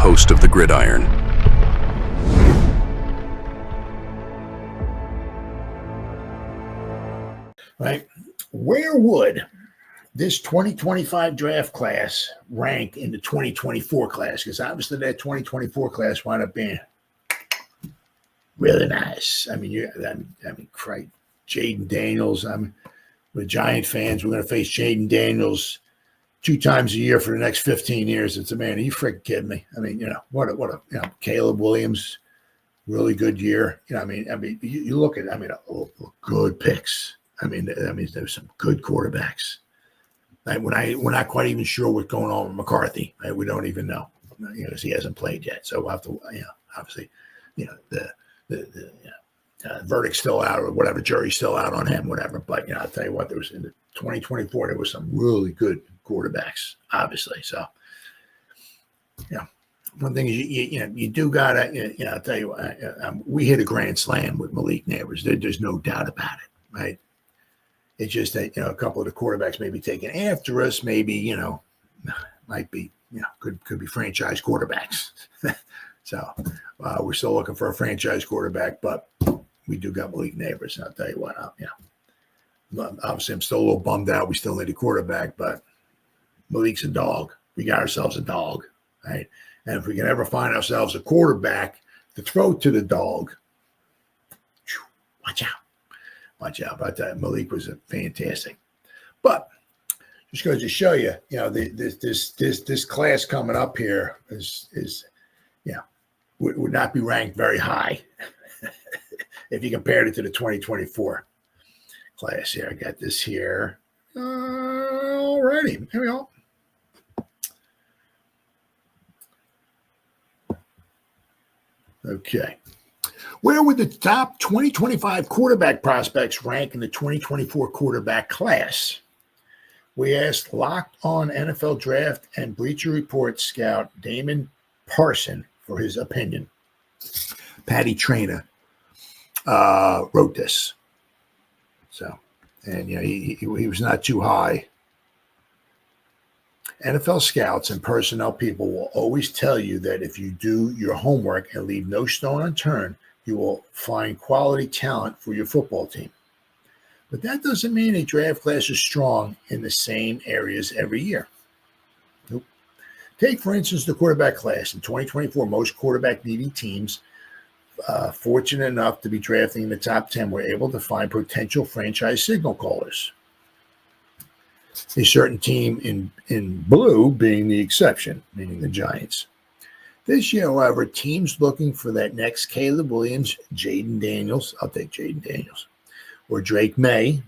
host of the Gridiron. Right. Where would this 2025 draft class rank in the 2024 class? Because obviously that 2024 class wound up being really nice. I mean, Christ, Jayden Daniels. We're Giant fans. We're going to face Jayden Daniels 2 times a year for the next 15 years. It's a man. Are you freaking kidding me? I mean, what a Caleb Williams, really good year. You look at, good picks. There's some good quarterbacks. Right? We're not quite even sure what's going on with McCarthy. Right? We don't even know, because he hasn't played yet. So we'll have to, obviously, the verdict's still out, or whatever, jury's still out on him, whatever. But I'll tell you what, there was in the 2024, there was some really good quarterbacks, obviously. So, one thing is you do gotta, I'll tell you what, we hit a grand slam with Malik Neighbors. There's no doubt about it, right? It's just that a couple of the quarterbacks may be taken after us, maybe might be could be franchise quarterbacks. So we're still looking for a franchise quarterback, but we do got Malik Neighbors. And I'll tell you what, obviously I'm still a little bummed out. We still need a quarterback, but Malik's a dog. We got ourselves a dog, right? And if we can ever find ourselves a quarterback to throw to the dog, watch out. But Malik was fantastic. But just goes to show you, this class coming up here is would not be ranked very high if you compared it to the 2024 class here. I got this here. Alrighty, here we go. Okay. Where would the top 2025 quarterback prospects rank in the 2024 quarterback class? We asked Locked On NFL Draft and Bleacher Report scout Damian Parson for his opinion. Patty Traina wrote this. So, and he was not too high. NFL scouts and personnel people will always tell you that if you do your homework and leave no stone unturned, you will find quality talent for your football team. But that doesn't mean a draft class is strong in the same areas every year. Nope. Take, for instance, the quarterback class. In 2024, most quarterback-needy teams fortunate enough to be drafting in the top 10 were able to find potential franchise signal callers. A certain team in blue being the exception, meaning the Giants. This year, however, teams looking for that next Caleb Williams, Jayden Daniels, I'll take Jayden Daniels, or Drake Maye,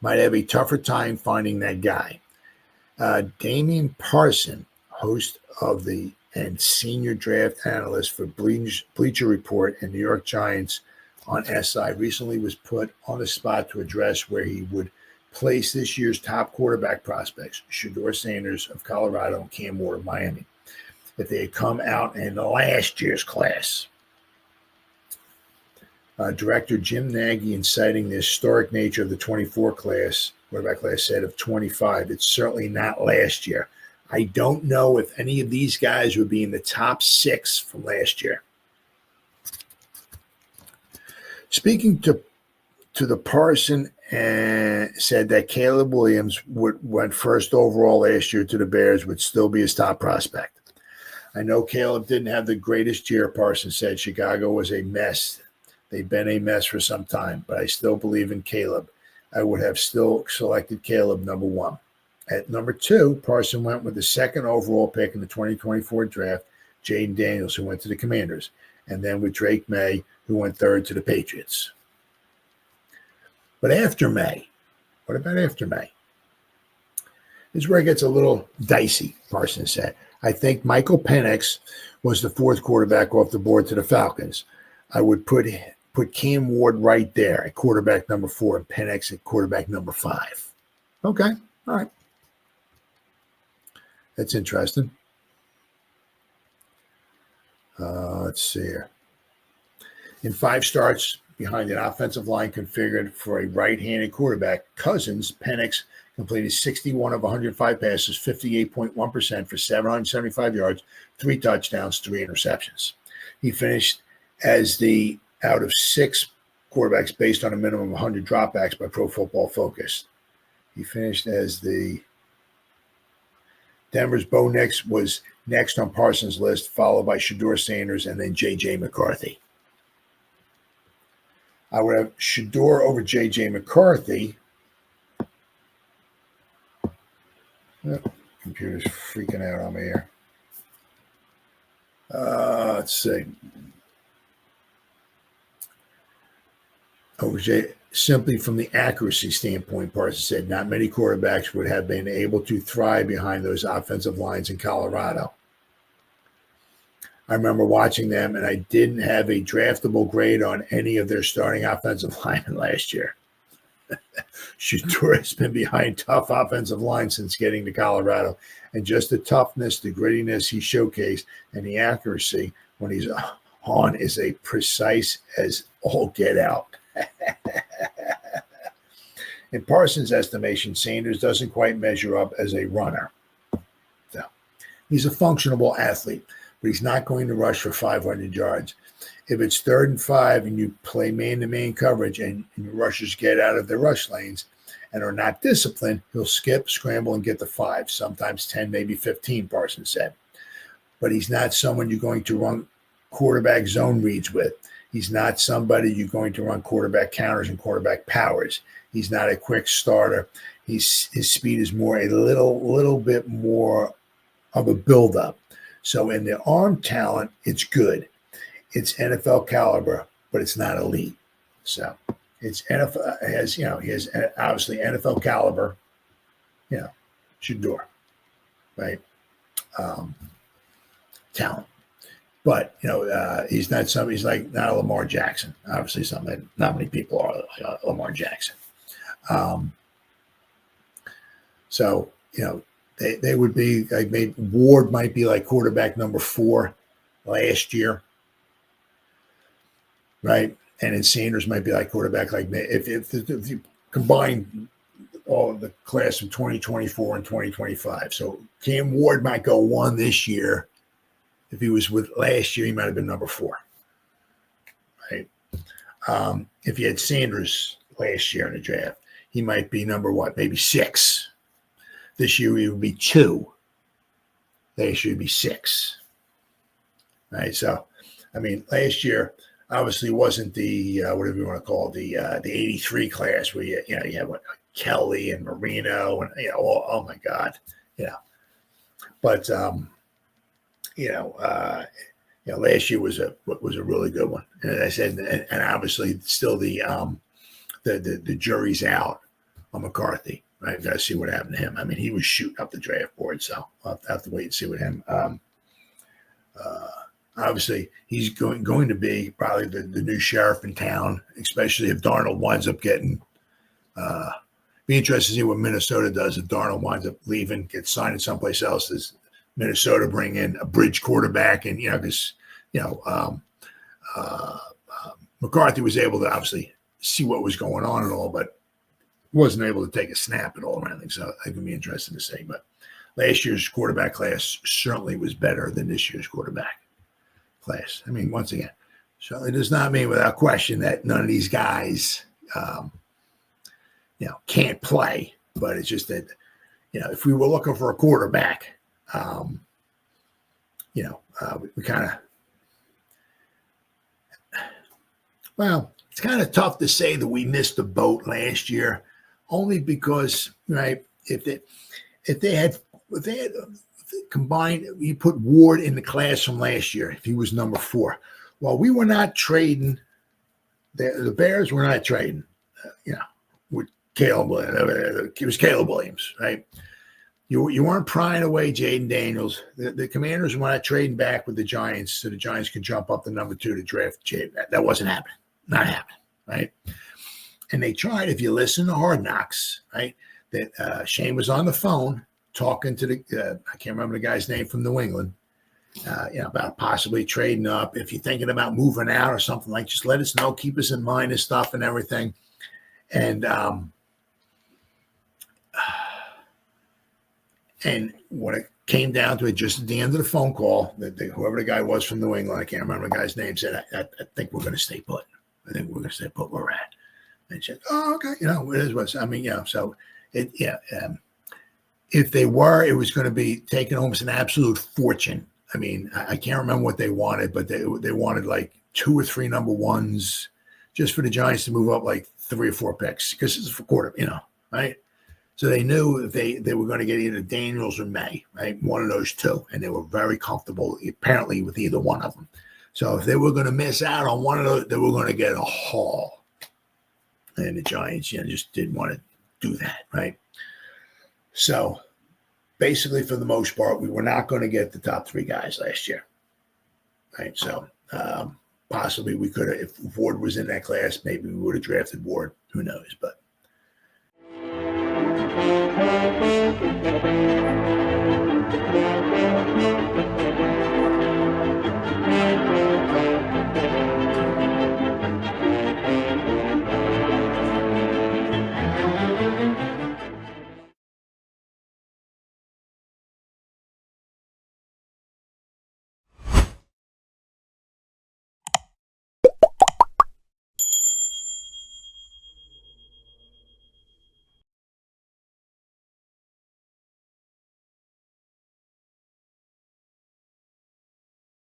might have a tougher time finding that guy. Damian Parson, host of and senior draft analyst for Bleacher Report and New York Giants on SI, recently was put on the spot to address where he would place this year's top quarterback prospects, Shedeur Sanders of Colorado and Cam Ward of Miami, if they had come out in the last year's class. Director Jim Nagy, in citing the historic nature of the 24 class, quarterback class, said of 25, it's certainly not last year. I don't know if any of these guys would be in the top 6 from last year. Speaking to the Parson, said that Caleb Williams went first overall last year to the Bears, would still be his top prospect. I know Caleb didn't have the greatest year, Parson said. Chicago was a mess. They've been a mess for some time, but I still believe in Caleb. I would have still selected Caleb number 1. At number 2, Parson went with the second overall pick in the 2024 draft, Jayden Daniels, who went to the Commanders, and then with Drake Maye, who went third to the Patriots. But after May, what about after May? This is where it gets a little dicey, Parson said. I think Michael Penix was the 4th quarterback off the board to the Falcons. I would put Cam Ward right there at quarterback number 4 and Penix at quarterback number 5. Okay, all right. That's interesting. Let's see here. In 5 starts, behind an offensive line configured for a right-handed quarterback, Cousins, Penix, completed 61 of 105 passes, 58.1% for 775 yards, 3 touchdowns, 3 interceptions. He finished as the out of 6 quarterbacks based on a minimum of 100 dropbacks by Pro Football Focus. He finished as the Denver's Bo Nix was next on Parsons' list, followed by Shedeur Sanders and then J.J. McCarthy. I would have Shedeur over J.J. McCarthy. Oh, computer's freaking out on me here. Let's see. Over simply from the accuracy standpoint, Parson said, not many quarterbacks would have been able to thrive behind those offensive lines in Colorado. I remember watching them, and I didn't have a draftable grade on any of their starting offensive linemen last year. Shedeur has been behind tough offensive lines since getting to Colorado, and just the toughness, the grittiness he showcased, and the accuracy when he's on is a precise as all get out. In Parsons' estimation, Sanders doesn't quite measure up as a runner. So, he's a functional athlete, but he's not going to rush for 500 yards. If it's 3rd and 5 and you play man-to-man coverage and your rushers get out of their rush lanes and are not disciplined, he'll skip, scramble, and get the 5, sometimes 10, maybe 15, Parsons said. But he's not someone you're going to run quarterback zone reads with. He's not somebody you're going to run quarterback counters and quarterback powers. He's not a quick starter. His speed is more a little bit more of a buildup. So in the arm talent, it's good. It's NFL caliber, but it's not elite. So it's NFL he has obviously NFL caliber, Shedeur, right? Talent. But, he's not somebody, he's like not a Lamar Jackson. Obviously, something that not many people are like Lamar Jackson. So, they would be like maybe Ward might be like quarterback number 4 last year, right? And then Sanders might be like quarterback like if you combine all of the class of 2024 and 2025. So Cam Ward might go 1 this year. If he was with last year, he might have been number 4, right? If you had Sanders last year in the draft, he might be number maybe 6. This year he would be 2. Last year he'd be 6, right? So, last year obviously wasn't the whatever you want to call it, the 83 class where you had Kelly and Marino and oh my God, but last year was a really good one, and as I said, and obviously still the jury's out on McCarthy. Right, I've got to see what happened to him. He was shooting up the draft board, so I'll have to wait and see what him. Obviously, he's going to be probably the new sheriff in town, especially if Darnold winds up getting. Be interested to see what Minnesota does if Darnold winds up leaving, gets signed someplace else. Does Minnesota bring in a bridge quarterback? And because McCarthy was able to obviously see what was going on and all, but wasn't able to take a snap at all or anything. So it can be interesting to see. But last year's quarterback class certainly was better than this year's quarterback class. Once again, certainly does not mean without question that none of these guys, can't play. But it's just that, if we were looking for a quarterback, we kind of, it's kind of tough to say that we missed the boat last year, only because, right, if they had combined, you put Ward in the class from last year, if he was number 4. Well, we were not trading, the Bears were not trading, with Caleb Williams. It was Caleb Williams, right? You weren't prying away Jayden Daniels. The Commanders were not trading back with the Giants so the Giants could jump up to number 2 to draft Jayden. That wasn't happening. Not happening, right? And they tried, if you listen to Hard Knocks, right, that Shane was on the phone talking to I can't remember the guy's name from New England, about possibly trading up. If you're thinking about moving out or something, like, just let us know. Keep us in mind and stuff and everything. And when it came down to it, just at the end of the phone call, whoever the guy was from New England, I can't remember the guy's name, said, I think we're going to stay put. I think we're going to stay put where we're at. And said, oh, okay. It is what, so if they were, it was going to be taking almost an absolute fortune. I mean, I can't remember what they wanted, but they wanted like 2 or 3 number ones just for the Giants to move up like 3 or 4 picks, because it's a quarter, right? So they knew if they were going to get either Daniels or Maye, right? One of those 2. And they were very comfortable, apparently, with either one of them. So if they were going to miss out on one of those, they were going to get a haul. And the Giants, just didn't want to do that, right? So basically, for the most part, we were not going to get the top 3 guys last year, right? So possibly we could have, if Ward was in that class, maybe we would have drafted Ward. Who knows? But